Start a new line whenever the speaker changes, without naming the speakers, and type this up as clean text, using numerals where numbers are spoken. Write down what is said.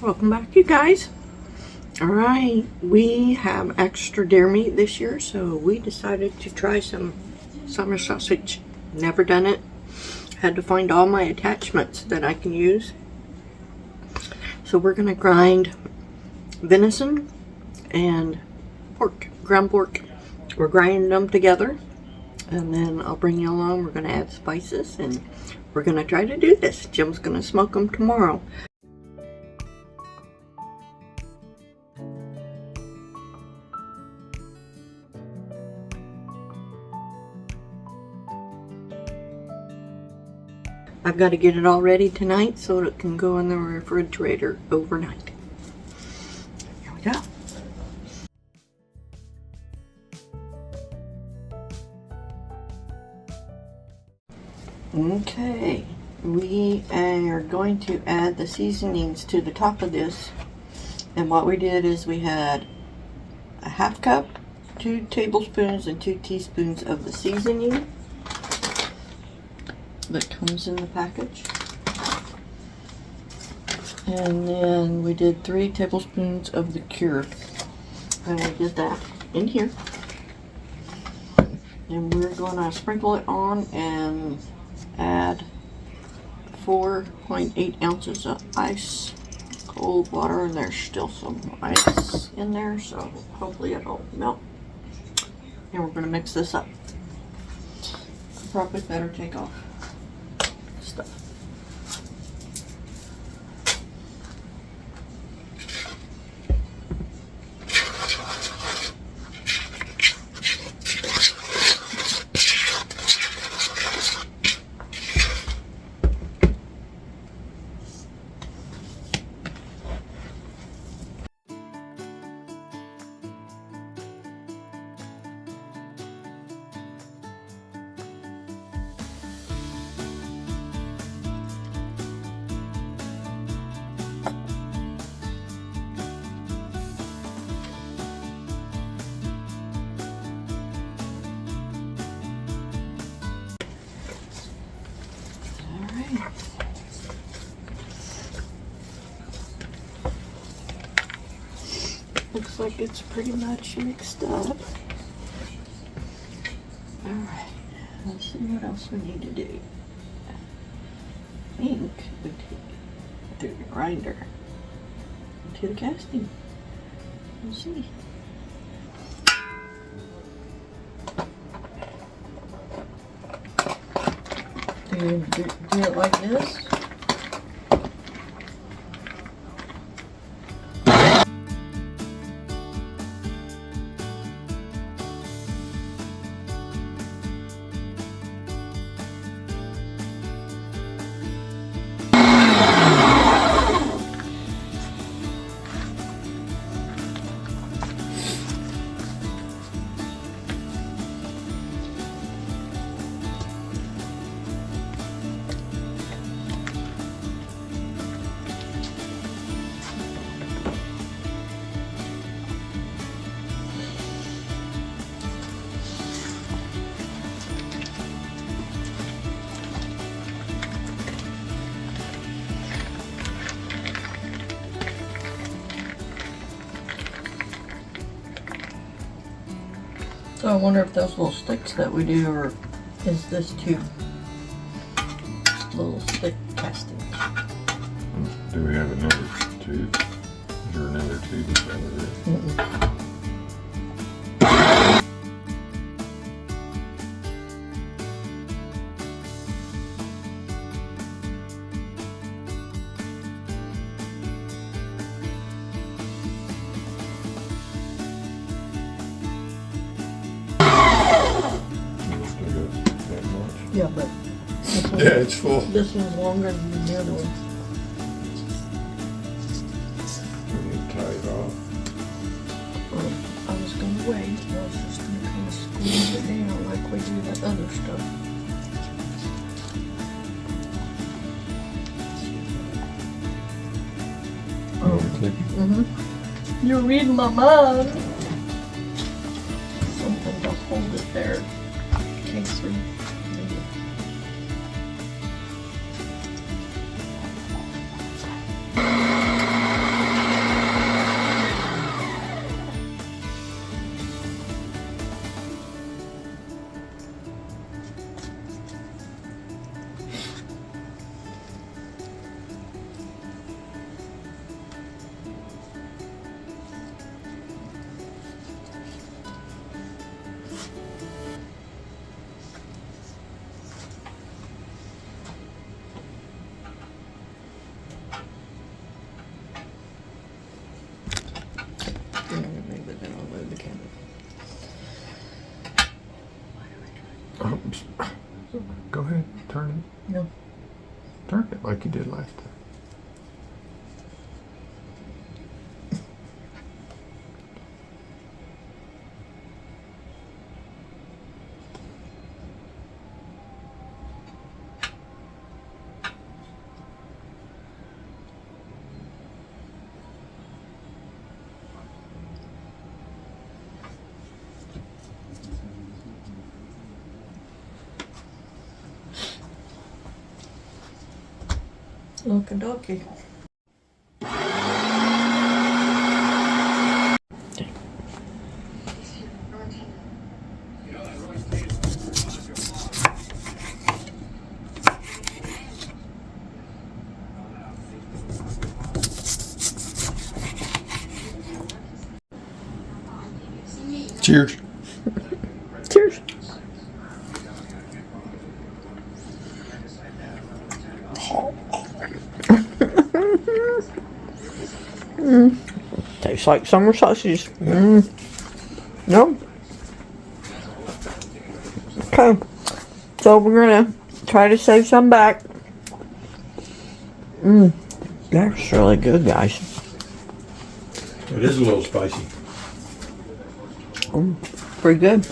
Welcome back, you guys. Alright, we have extra deer meat this year, so we decided to try some summer sausage. Never done it. Had to find all my attachments that I can use. So we're going to grind venison and pork, ground pork. We're grinding them together, and then I'll bring you along. We're going to add spices, and we're going to try to do this. Jim's going to smoke them tomorrow. I've got to get it all ready tonight so it can go in the refrigerator overnight. Here we go. Okay, we are going to add the seasonings to the top of this. And what we did is we had a half cup, 2 tablespoons, and 2 teaspoons of the seasoning that comes in the package. And then we did 3 tablespoons of the cured, and we did that in here. And we're gonna sprinkle it on and add 4.8 ounces of ice cold water, and there's still some ice in there, so hopefully it'll melt. And we're gonna mix this up. Probably better take off stuff. Looks like it's pretty much mixed up. Alright, let's see what else we need to do. I think we take through the grinder to the casting. We'll see. Do it like this. So I wonder if those little sticks that we do, or is this too little stick casting?
Do we have another tube? Is there another tube inside of this?
Yeah, but
Yeah, it's full.
This one's longer than the other one.
We need to tie it off.
I was gonna wait. I was just gonna kind of squeeze it down like we do that other stuff. Mm-hmm. You're reading my mind. Something to hold it there in case we need it.
like you did last time.
Okie dokie.
Cheers.
Cheers. Tastes like summer sausages. No. Okay. So we're gonna try to save some back. That's really good, guys.
It is a little spicy.
Pretty good.